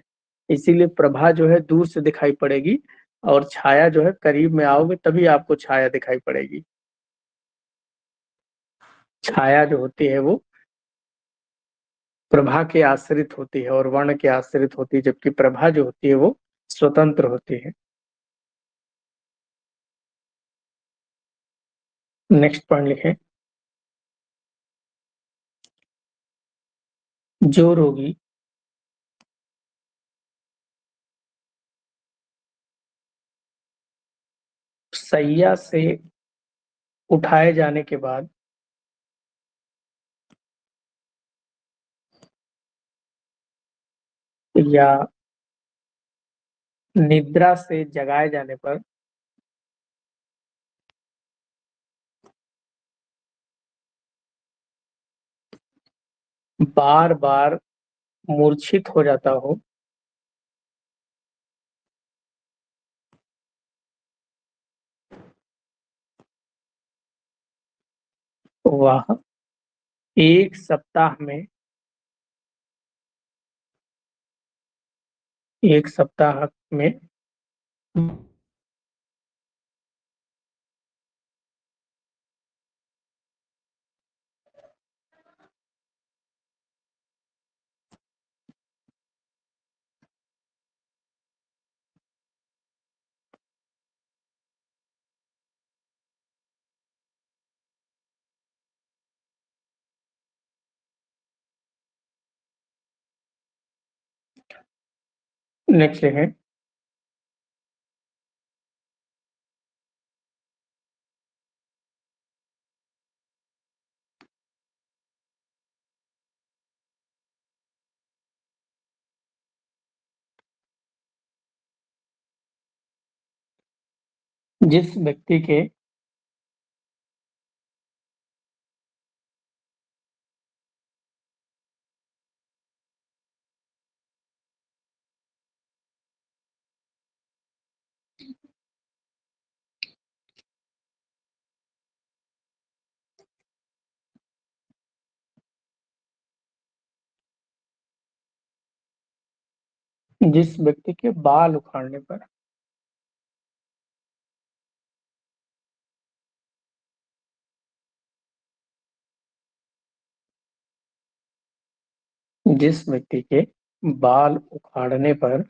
इसीलिए प्रभा जो है दूर से दिखाई पड़ेगी, और छाया जो है करीब में आओगे तभी आपको छाया दिखाई पड़ेगी। छाया जो होती है वो प्रभा के आश्रित होती है और वर्ण के आश्रित होती है, जबकि प्रभा जो होती है वो स्वतंत्र होती है। नेक्स्ट पॉइंट लिखें। जो रोगी सैया से उठाए जाने के बाद या निद्रा से जगाए जाने पर बार बार मूर्छित हो जाता हो, वह 1 सप्ताह में नेक्स्ट लिखें। जिस व्यक्ति के जिस व्यक्ति के बाल उखाड़ने पर जिस व्यक्ति के बाल उखाड़ने पर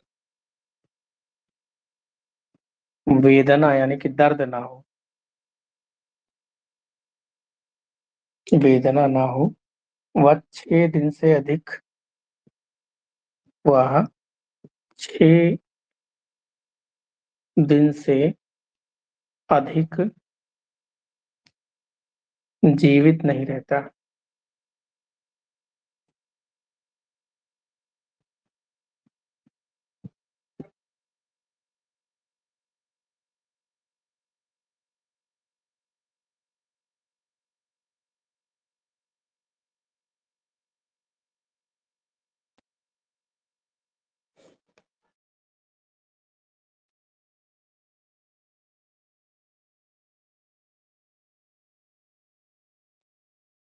वेदना यानी कि दर्द ना हो, वेदना ना हो, वह 6 दिन से अधिक वह 6 दिन से अधिक जीवित नहीं रहता।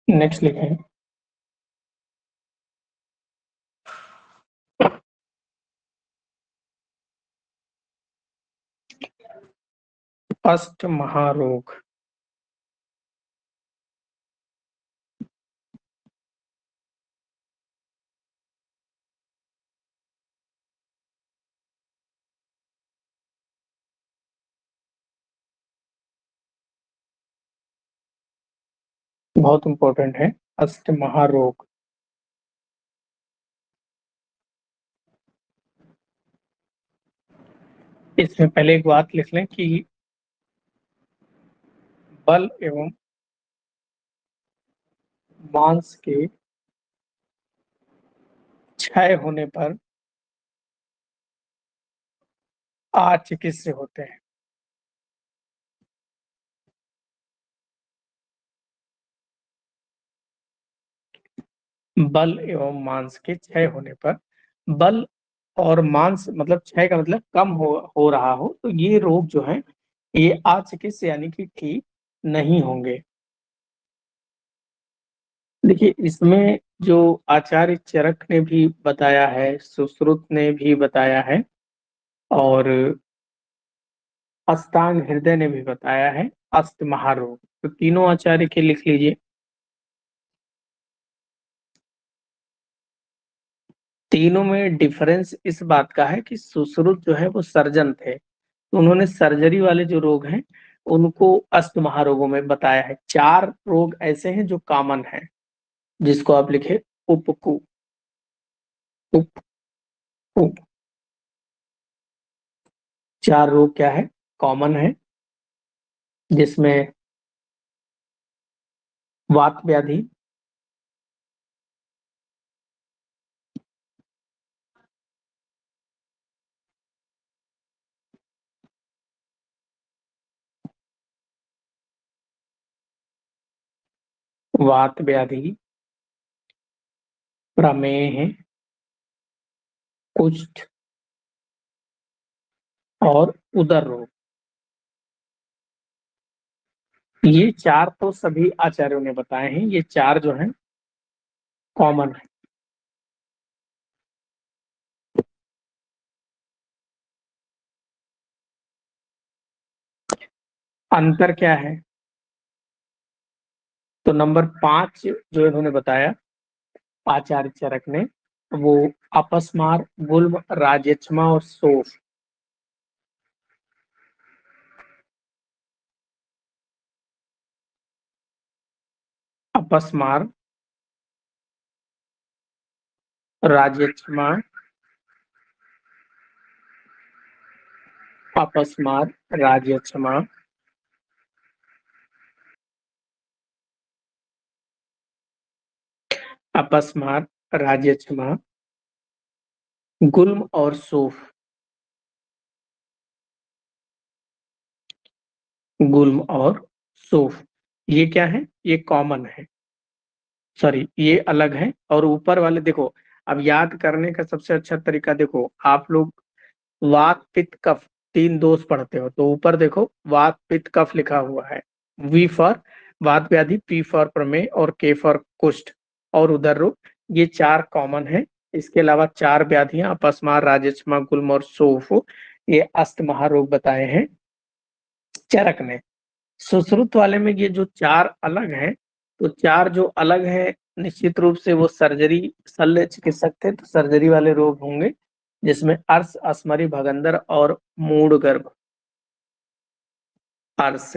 नेक्स्ट लिखें। अष्ट महारोग। बहुत इंपॉर्टेंट है अष्ट महारोग। इसमें पहले एक बात लिख लें कि बल एवं मांस के क्षय होने पर अचिकित्स्य होते हैं। बल एवं मांस के क्षय होने पर, बल और मांस मतलब क्षय का मतलब कम हो रहा हो, तो ये रोग जो है ये अचिकित्स्य यानी कि ठीक नहीं होंगे। देखिए इसमें जो आचार्य चरक ने भी बताया है, सुश्रुत ने भी बताया है, और अष्टांग हृदय ने भी बताया है अष्ट महारोग। तो तीनों आचार्य के लिख लीजिए। तीनों में डिफरेंस इस बात का है कि सुश्रुत जो है वो सर्जन थे, तो उन्होंने सर्जरी वाले जो रोग हैं उनको अष्ट महारोगों में बताया है। चार रोग ऐसे हैं जो कॉमन है, जिसको आप लिखे उपकु। उपकु। चार रोग क्या है, कॉमन है, जिसमें वात व्याधि, वात व्याधि, प्रमेह, कुष्ठ और उदर रोग। ये चार तो सभी आचार्यों ने बताए हैं, ये चार जो हैं कॉमन है। अंतर क्या है, तो नंबर 5 जो इन्होंने बताया आचार्य चरक ने, वो अपस्मार, गुल्म, राजयक्ष्मा और शोफ। अपस्मार, राजयक्ष्मा, अपस्मार, राजयक्ष्मा, अपस्मार, राजयक्ष्मा, गुल्म और शोफ। गुल्म और शोफ ये क्या है, ये कॉमन है, सॉरी ये अलग है। और ऊपर वाले देखो, अब याद करने का सबसे अच्छा तरीका देखो, आप लोग वात पित्त कफ तीन दोष पढ़ते हो, तो ऊपर देखो वात पित्त कफ लिखा हुआ है। वी फॉर वात व्याधि, पी फॉर प्रमेय और के फॉर कुष्ठ और उदर रोग। ये चार कॉमन है। इसके अलावा चार व्याधियां अपस्मार, राजयक्ष्मा, गुल्म और शोफ, ये अष्ट महारोग बताए हैं चरक ने। सुश्रुत वाले में ये जो चार अलग हैं, तो चार जो अलग हैं निश्चित रूप से वो सर्जरी, शल्य चिकित्सक थे तो सर्जरी वाले रोग होंगे, जिसमें अर्श, अस्मरी, भगंदर और मूड गर्भ। अर्श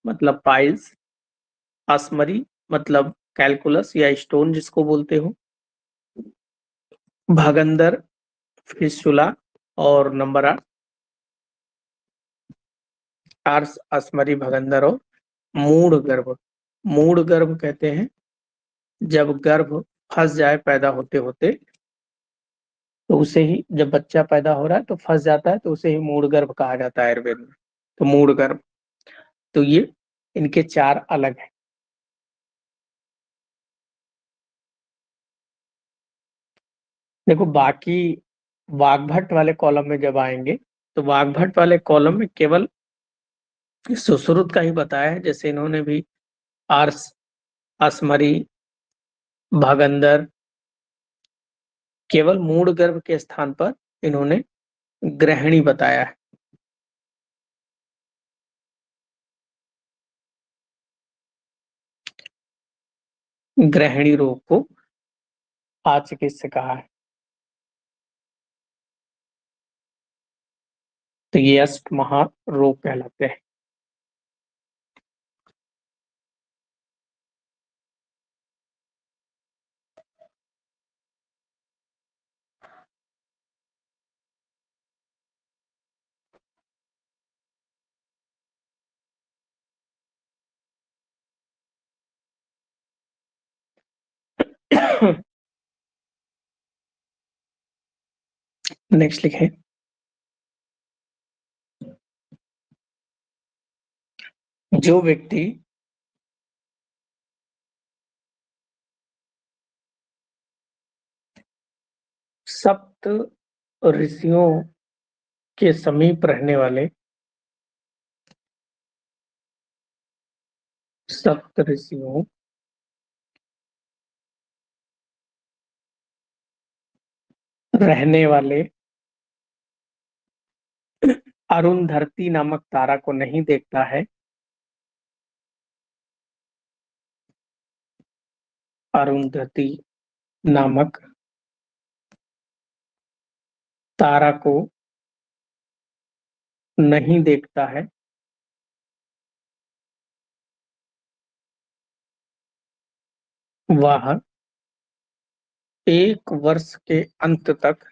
मतलब पाइल्स, अस्मरी मतलब कैलकुलस या स्टोन जिसको बोलते हो, भगंदर फिस्टुला, और नंबर 8 अर्श, अस्मरी, भगंदर और मूड गर्भ। मूड गर्भ कहते हैं जब गर्भ फंस जाए पैदा होते होते, तो उसे ही, जब बच्चा पैदा हो रहा है तो फंस जाता है, तो उसे ही मूड गर्भ कहा जाता है आयुर्वेद में। तो मूड गर्भ, तो ये इनके चार अलग हैं। देखो बाकी वाग्भट वाले कॉलम में जब आएंगे, तो वाग्भट वाले कॉलम में केवल सुश्रुत का ही बताया है, जैसे इन्होंने भी आर्स, अस्मरी, भागंदर, केवल मूढ़ गर्भ के स्थान पर इन्होंने ग्रहणी बताया है। ग्रहणी रोग को आचिकित्सा कहा है। तो ये अष्ट महारोग कहलाते हैं। नेक्स्ट लिखें। जो व्यक्ति सप्त ऋषियों के समीप रहने वाले, सप्त ऋषियों रहने वाले अरुंधति नामक तारा को नहीं देखता है, अरुंधति नामक तारा को नहीं देखता है, वह 1 वर्ष के अंत तक,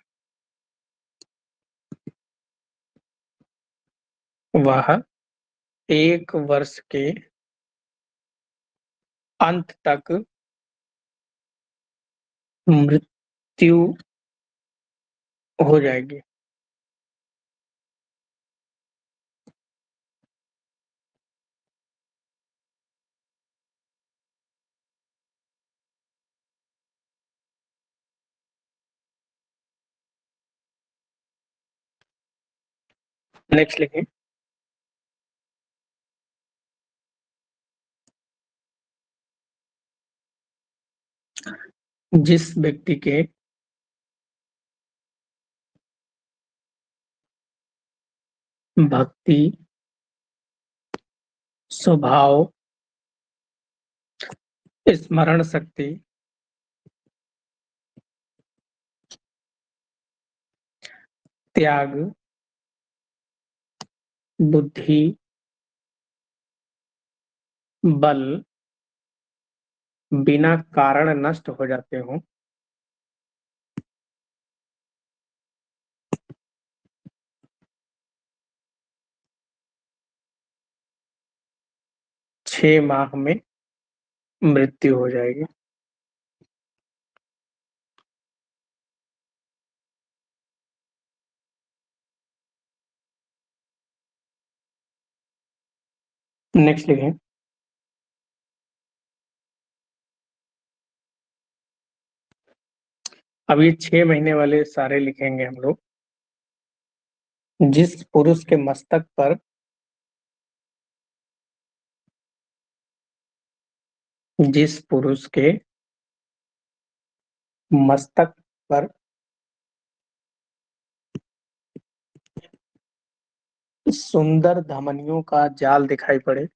वह 1 वर्ष के अंत तक मृत्यु हो जाएगी। नेक्स्ट लिखें। जिस व्यक्ति के भक्ति, स्वभाव, स्मरण शक्ति, त्याग, बुद्धि, बल बिना कारण नष्ट हो जाते हो, छह माह में मृत्यु हो जाएगी। नेक्स्ट लिखें। अब ये 6 महीने वाले सारे लिखेंगे हम लोग। जिस पुरुष के मस्तक पर जिस पुरुष के मस्तक पर सुंदर धमनियों का जाल दिखाई पड़े,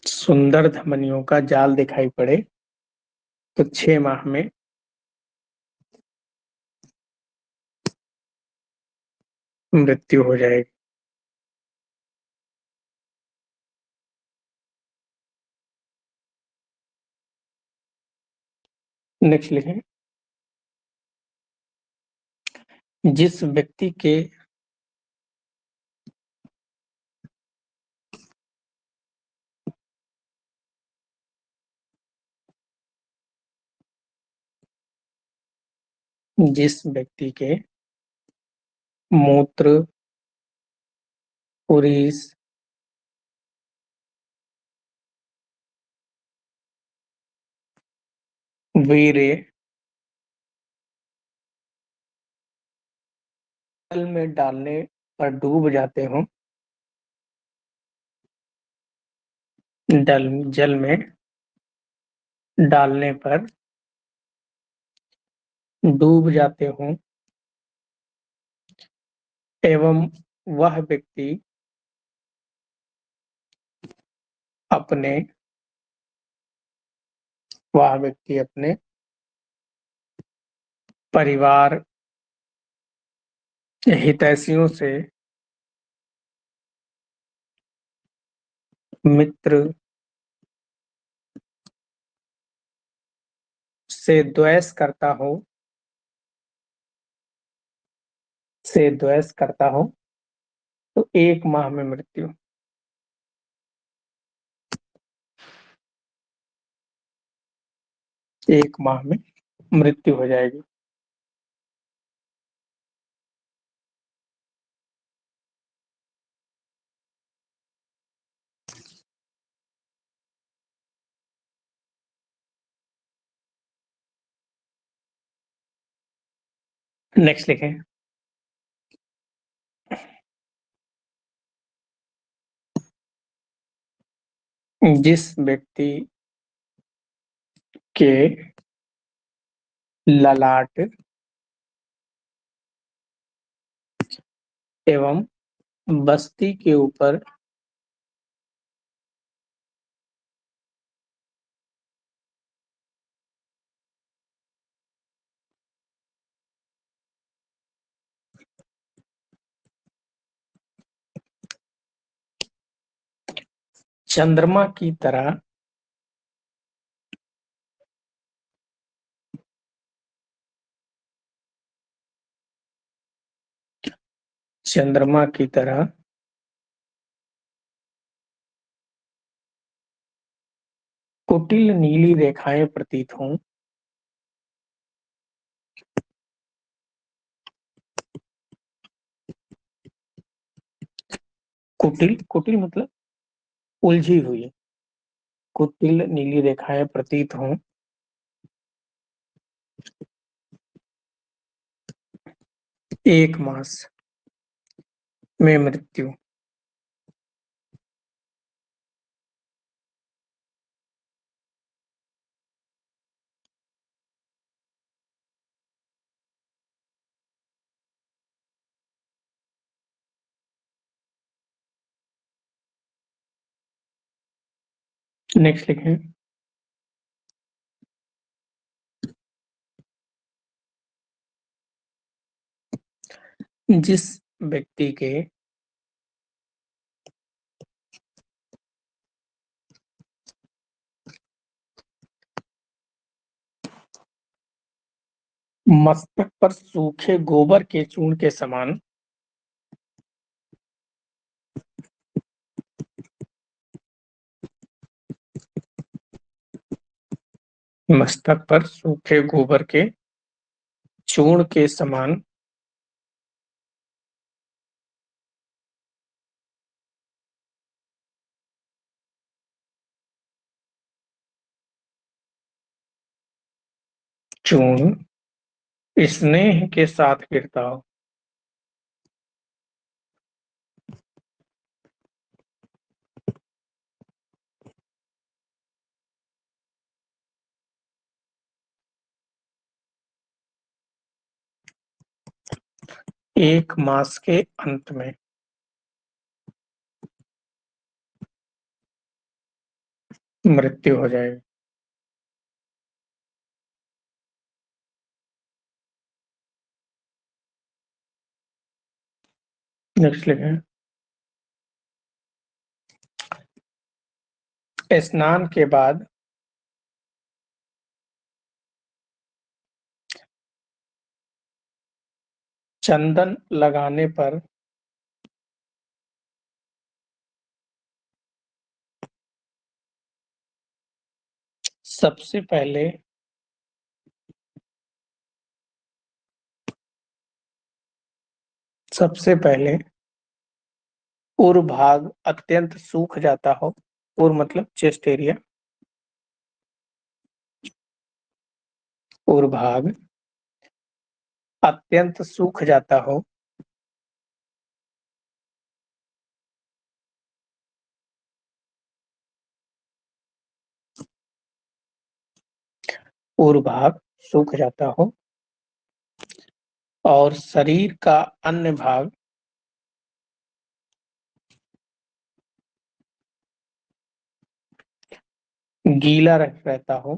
सुंदर धमनियों का जाल दिखाई पड़े, तो 6 माह में मृत्यु हो जाएगी। नेक्स्ट लिखें। जिस व्यक्ति के जिस व्यक्ति के मूत्र, पुरीस, वीर्य, जल में डालने पर डूब जाते हो, जल में डालने पर डूब जाते हो एवं वह व्यक्ति अपने वह व्यक्ति अपने परिवार हितैषियों से, मित्र से द्वेष करता हो, तो 1 माह में मृत्यु। 1 माह में मृत्यु हो जाएगी। नेक्स्ट लिखें। जिस व्यक्ति के ललाट एवं बस्ती के ऊपर चंद्रमा की तरह चंद्रमा की तरह कुटिल नीली रेखाएं प्रतीत हों, कुटिल कुटिल मतलब उलझी हुई, कुटिल नीली रेखाएं प्रतीत हों, 1 मास में मृत्यु। नेक्स्ट लिखें। जिस व्यक्ति के मस्तक पर सूखे गोबर के चूर्ण के समान मस्तक पर सूखे गोबर के चूर्ण के समान चूर्ण स्नेह के साथ गिरता हो। एक मास के अंत में मृत्यु हो जाएगी। नेक्स्ट लिखें। स्नान के बाद चंदन लगाने पर सबसे पहले सबसे पहले उर भाग अत्यंत सूख जाता हो। उर मतलब चेस्ट एरिया। उर भाग अत्यंत सूख जाता हो पूर्व भाग सूख जाता हो और शरीर का अन्य भाग गीला रहता हो,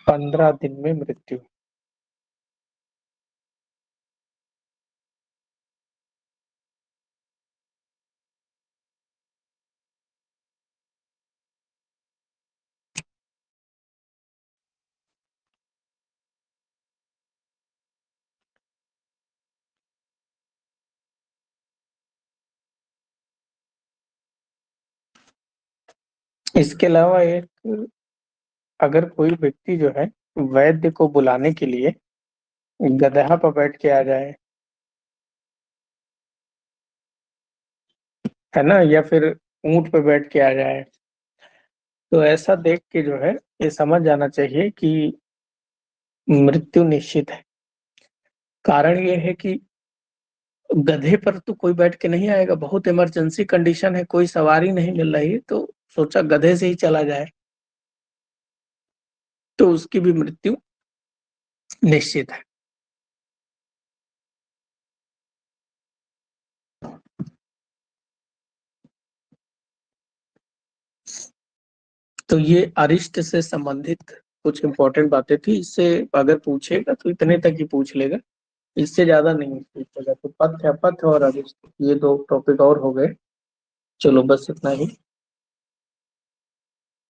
पंद्रह दिन में मृत्यु। इसके अलावा एक, अगर कोई व्यक्ति जो है वैद्य को बुलाने के लिए गदहा पर बैठ के आ जाए, है ना, या फिर ऊंट पे बैठ के आ जाए, तो ऐसा देख के जो है ये समझ जाना चाहिए कि मृत्यु निश्चित है। कारण ये है कि गधे पर तो कोई बैठ के नहीं आएगा, बहुत इमरजेंसी कंडीशन है, कोई सवारी नहीं मिल रही है, तो सोचा गधे से ही चला जाए, तो उसकी भी मृत्यु निश्चित है। तो ये अरिष्ट से संबंधित कुछ इंपॉर्टेंट बातें थी, इससे अगर पूछेगा तो इतने तक ही पूछ लेगा, इससे ज्यादा नहीं पूछेगा। तो पथ्य अपथ्य और अरिष्ट, ये दो टॉपिक और हो गए। चलो बस इतना ही।